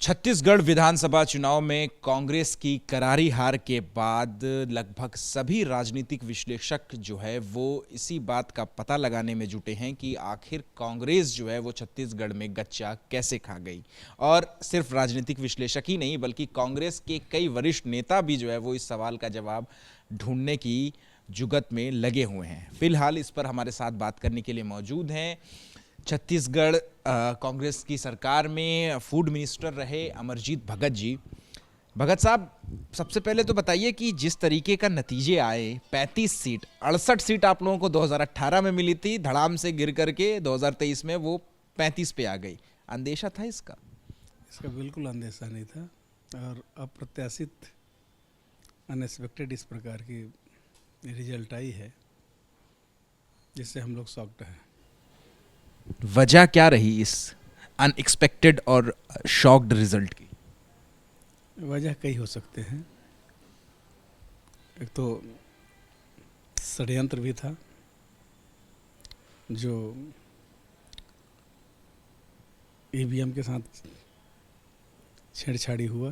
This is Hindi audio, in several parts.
छत्तीसगढ़ विधानसभा चुनाव में कांग्रेस की करारी हार के बाद लगभग सभी राजनीतिक विश्लेषक जो है वो इसी बात का पता लगाने में जुटे हैं कि आखिर कांग्रेस जो है वो छत्तीसगढ़ में गच्चा कैसे खा गई। और सिर्फ राजनीतिक विश्लेषक ही नहीं बल्कि कांग्रेस के कई वरिष्ठ नेता भी जो है वो इस सवाल का जवाब ढूंढने की जुगत में लगे हुए हैं। फिलहाल इस पर हमारे साथ बात करने के लिए मौजूद हैं छत्तीसगढ़ कांग्रेस की सरकार में फूड मिनिस्टर रहे अमरजीत भगत जी। भगत साहब, सबसे पहले तो बताइए कि जिस तरीके का नतीजे आए, 35 सीट 68 सीट आप लोगों को 2018 में मिली थी, धड़ाम से गिर करके 2023 में वो 35 पे आ गई। अंदेशा था इसका? इसका बिल्कुल अंदेशा नहीं था और अप्रत्याशित अनएक्सपेक्टेड इस प्रकार की रिजल्ट आई है जिससे हम लोग शॉक्ड हैं। वजह क्या रही इस अनएक्सपेक्टेड और शॉक्ड रिजल्ट की? वजह कई हो सकते हैं। एक तो षड्यंत्र भी था जो ईवीएम के साथ छेड़छाड़ी हुआ,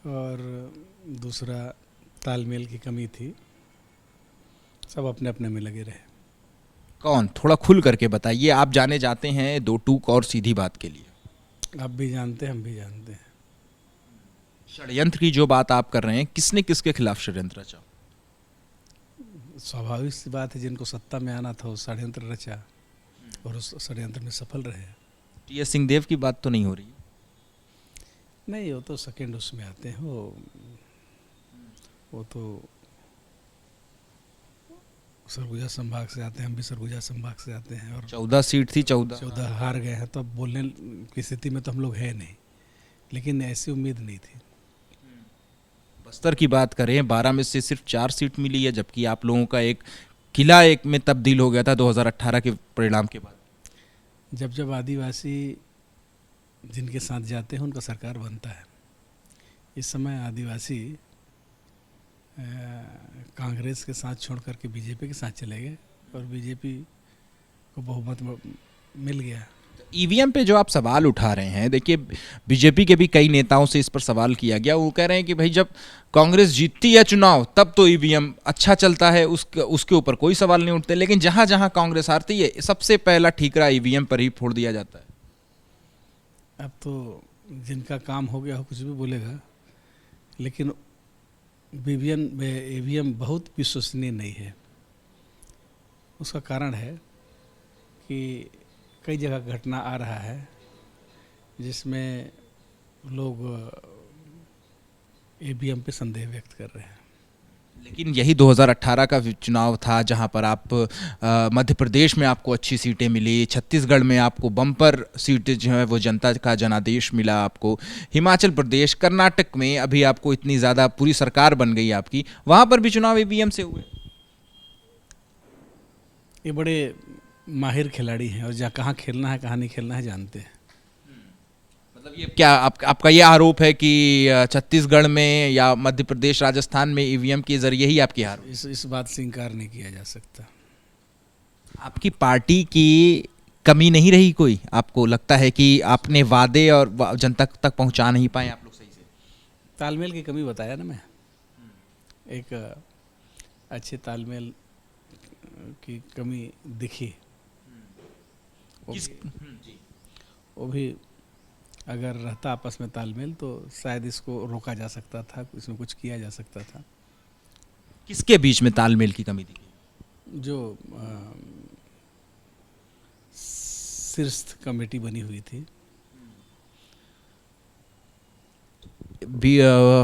और दूसरा तालमेल की कमी थी। सब अपने अपने में लगे रहे। कौन? थोड़ा खुल करके बताइए। आप जाने जाते हैं दो टूक और सीधी बात के लिए। आप भी जानते हैं, हम भी जानते हैं। षड्यंत्र की जो बात आप कर रहे हैं, किसने किसके खिलाफ षड्यंत्र रचा? स्वाभाविक सी बात है, जिनको सत्ता में आना था वो षड्यंत्र रचा और उस षड्यंत्र में सफल रहे। टी.एस. सिंहदेव की बात तो नहीं हो रही? नहीं, वो तो सेकेंड उसमें आते हैं। वो तो सरगुजा संभाग से आते हैं, हम भी सरगुजा संभाग से आते हैं। और 14 सीट थी, 14 हार गए हैं, तो अब बोलने की स्थिति में तो हम लोग है नहीं, लेकिन ऐसी उम्मीद नहीं थी। बस्तर की बात करें, 12 में से सिर्फ 4 सीट मिली है, जबकि आप लोगों का एक किला एक में तब्दील हो गया था 2018 के परिणाम के बाद। जब आदिवासी जिनके साथ जाते हैं उनका सरकार बनता है। इस समय आदिवासी कांग्रेस के साथ छोड़ करके बीजेपी के साथ चले गए और बीजेपी को बहुमत मिल गया। ईवीएम पे जो आप सवाल उठा रहे हैं, देखिए बीजेपी के भी कई नेताओं से इस पर सवाल किया गया। वो कह रहे हैं कि भाई जब कांग्रेस जीतती है चुनाव तब तो ईवीएम अच्छा चलता है, उसके ऊपर कोई सवाल नहीं उठते, लेकिन जहां जहां कांग्रेस हारती है सबसे पहला ठीकरा ईवीएम पर ही फोड़ दिया जाता है। अब तो जिनका काम हो गया हो कुछ भी बोलेगा, लेकिन ईवीएम बहुत विश्वसनीय नहीं है। उसका कारण है कि कई जगह घटना आ रहा है जिसमें लोग ईवीएम पे संदेह व्यक्त कर रहे हैं। लेकिन यही 2018 का चुनाव था जहां पर आप मध्य प्रदेश में आपको अच्छी सीटें मिली, छत्तीसगढ़ में आपको बम्पर सीटें जो है वो जनता का जनादेश मिला आपको, हिमाचल प्रदेश, कर्नाटक में अभी आपको इतनी ज़्यादा पूरी सरकार बन गई आपकी, वहां पर भी चुनाव ईवीएम से हुए। ये बड़े माहिर खिलाड़ी हैं और जहाँ कहाँ खेलना है कहाँ नहीं खेलना है जानते हैं। मतलब ये क्या आपका ये आरोप है कि छत्तीसगढ़ में या मध्य प्रदेश, राजस्थान में ईवीएम के जरिए ही आपकी हार? इस बात से इनकार नहीं किया जा सकता। आपकी पार्टी की कमी नहीं रही कोई? आपको लगता है कि आपने वादे और जनता तक पहुंचा नहीं पाए आप लोग सही से? तालमेल की कमी बताया ना मैं। एक अच्छे तालमेल की कमी दिखी। वो भी अगर रहता आपस में तालमेल तो शायद इसको रोका जा सकता था, इसमें कुछ किया जा सकता था। किसके बीच में तालमेल की कमी दिखी? जो शीर्ष कमेटी बनी हुई थी।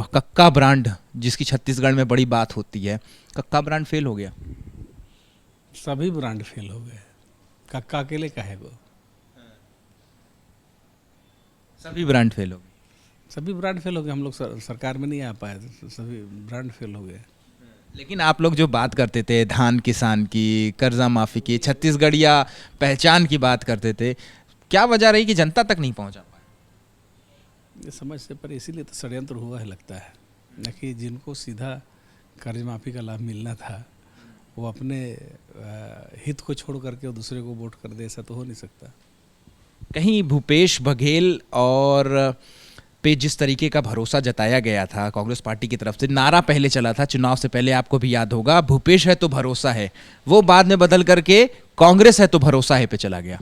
कक्का ब्रांड जिसकी छत्तीसगढ़ में बड़ी बात होती है, कक्का ब्रांड फेल हो गया। सभी ब्रांड फेल हो गए, कक्का अकेले काहे गो? सभी ब्रांड फेल हो गए। सभी ब्रांड फेल हो गए। हम लोग सरकार में नहीं आ पाए तो सभी ब्रांड फेल हो गए। लेकिन आप लोग जो बात करते थे धान किसान की, कर्जा माफी की, छत्तीसगढ़िया पहचान की बात करते थे, क्या वजह रही कि जनता तक नहीं पहुंचा पाए? ये समझ से पर इसीलिए तो षड्यंत्र हुआ है लगता है, न कि जिनको सीधा कर्ज माफी का लाभ मिलना था वो अपने हित को छोड़ करके दूसरे को वोट कर दे, ऐसा तो हो नहीं सकता। कहीं भूपेश बघेल और पे जिस तरीके का भरोसा जताया गया था कांग्रेस पार्टी की तरफ से, नारा पहले चला था चुनाव से पहले, आपको भी याद होगा, भूपेश है तो भरोसा है, वो बाद में बदल करके कांग्रेस है तो भरोसा है पे चला गया।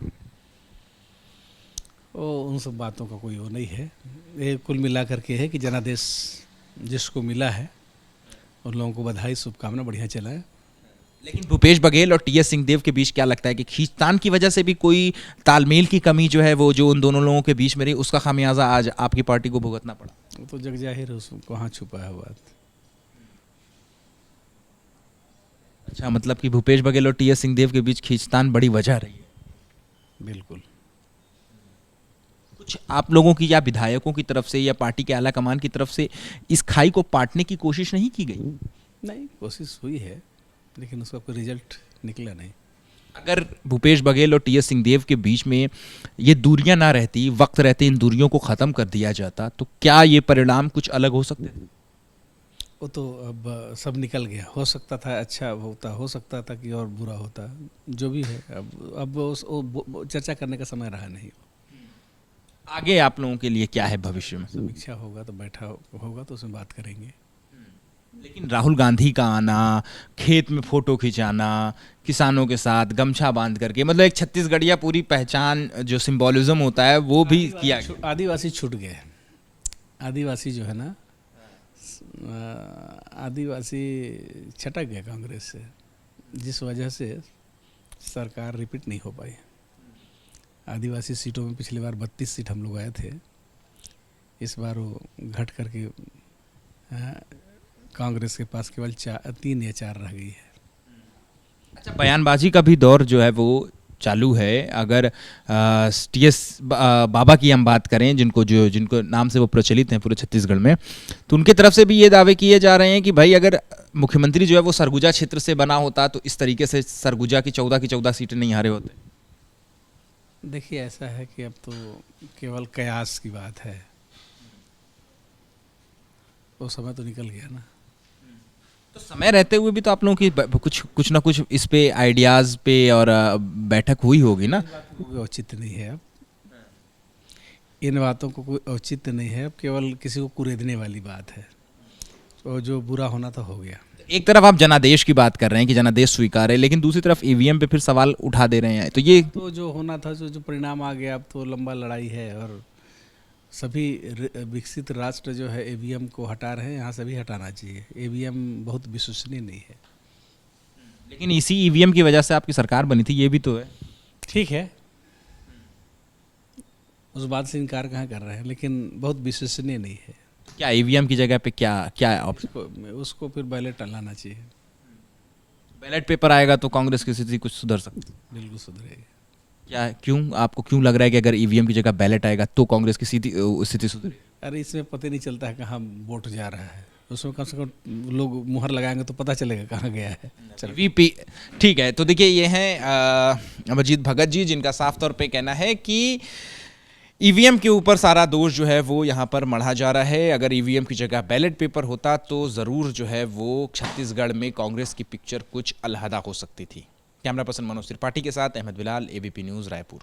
वो उन सब बातों का कोई वो नहीं है। ये कुल मिला करके है कि जनादेश जिसको मिला है उन लोगों को बधाई, शुभकामना, बढ़िया चला है। लेकिन भूपेश बघेल और टीएस सिंहदेव के बीच क्या लगता है कि खींचतान की वजह से भी कोई तालमेल की कमी जो है वो जो उन दोनों लोगों के बीच में रही, उसका खामियाजा आज आपकी पार्टी को भुगतना पड़ा? वो तो जग जाहिर है, उसको कहाँ छुपा है बात। अच्छा, मतलब कि भूपेश बघेल और टीएस सिंहदेव के बीच खींचतान बड़ी वजह रही है। बिल्कुल। कुछ आप लोगों की या विधायकों की तरफ से या पार्टी के आला कमान की तरफ से इस खाई को पाटने की कोशिश नहीं की गई? नहीं, कोशिश हुई है लेकिन उसका कोई रिजल्ट निकला नहीं। अगर भूपेश बघेल और टीएस सिंहदेव के बीच में ये दूरियां ना रहती, वक्त रहते इन दूरियों को ख़त्म कर दिया जाता, तो क्या ये परिणाम कुछ अलग हो सकते थे? वो तो अब सब निकल गया। हो सकता था अच्छा होता, हो सकता था कि और बुरा होता, जो भी है। अब वो चर्चा करने का समय रहा नहीं। आगे आप लोगों के लिए क्या है भविष्य में? समीक्षा होगा तो बैठा होगा तो उसमें बात करेंगे। लेकिन राहुल गांधी का आना, खेत में फोटो खिंचाना, किसानों के साथ गमछा बांध करके, मतलब एक छत्तीसगढ़िया पूरी पहचान जो सिंबोलिज्म होता है वो भी किया गया। आदिवासी छूट गए। आदिवासी जो है ना, आदिवासी छटक गया कांग्रेस से, जिस वजह से सरकार रिपीट नहीं हो पाई। आदिवासी सीटों में पिछली बार 32 सीट हम लोग आए थे, इस बार वो घट करके कांग्रेस के पास केवल 3 या 4 रह गई है। अच्छा, बयानबाजी का भी दौर जो है वो चालू है। अगर टीएस बाबा की हम बात करें, जिनको नाम से वो प्रचलित हैं पूरे छत्तीसगढ़ में, तो उनके तरफ से भी ये दावे किए जा रहे हैं कि भाई अगर मुख्यमंत्री जो है वो सरगुजा क्षेत्र से बना होता तो इस तरीके से सरगुजा की 14 सीटें नहीं हारे होते। देखिए, ऐसा है कि अब तो केवल कयास की बात है, वो समय तो निकल गया ना। तो समय रहते हुए भी तो आप लोगों की कुछ ना कुछ इस पे आइडियाज़ पे और बैठक हुई होगी ना? कोई औचित्य नहीं है अब, इन बातों को कोई औचित्य नहीं है। अब केवल किसी को कुरेदने वाली बात है, और जो बुरा होना था हो गया। एक तरफ आप जनादेश की बात कर रहे हैं कि जनादेश स्वीकार है, लेकिन दूसरी तरफ ईवीएम पे फिर सवाल उठा दे रहे हैं, तो ये तो जो होना था, जो परिणाम आ गया, अब तो लंबा लड़ाई है। और सभी विकसित राष्ट्र जो है ईवीएम को हटा रहे हैं, यहाँ सभी हटाना चाहिए। ईवीएम बहुत विश्वसनीय नहीं है। लेकिन इसी ईवीएम की वजह से आपकी सरकार बनी थी, ये भी तो है। ठीक है, उस बात से इनकार कहाँ कर रहे हैं, लेकिन बहुत विश्वसनीय नहीं है। क्या ईवीएम की जगह पे क्या ऑप्शन? उसको फिर बैलेट लाना चाहिए। बैलेट पेपर आएगा तो कांग्रेस की स्थिति कुछ सुधर सकती है? बिल्कुल सुधरेगी। क्या, क्यों, आपको क्यों लग रहा है कि अगर ईवीएम की जगह बैलेट आएगा तो कांग्रेस की स्थिति सुधरेगी? अरे इसमें पता नहीं चलता है कहाँ वोट जा रहा है, उसमें कम से कम लोग मुहर लगाएंगे तो पता चलेगा कहाँ गया है। चलो वीपी, ठीक है। तो देखिए, ये हैं अमरजीत भगत जी, जिनका साफ तौर पे कहना है कि ईवीएम के ऊपर सारा दोष जो है वो यहाँ पर मढ़ा जा रहा है। अगर ईवीएम की जगह बैलेट पेपर होता तो ज़रूर जो है वो छत्तीसगढ़ में कांग्रेस की पिक्चर कुछ अलहदा हो सकती थी। कैमरा पर्सन मनोज त्रिपाठी के साथ अहमद बिलाल, एबीपी न्यूज़, रायपुर।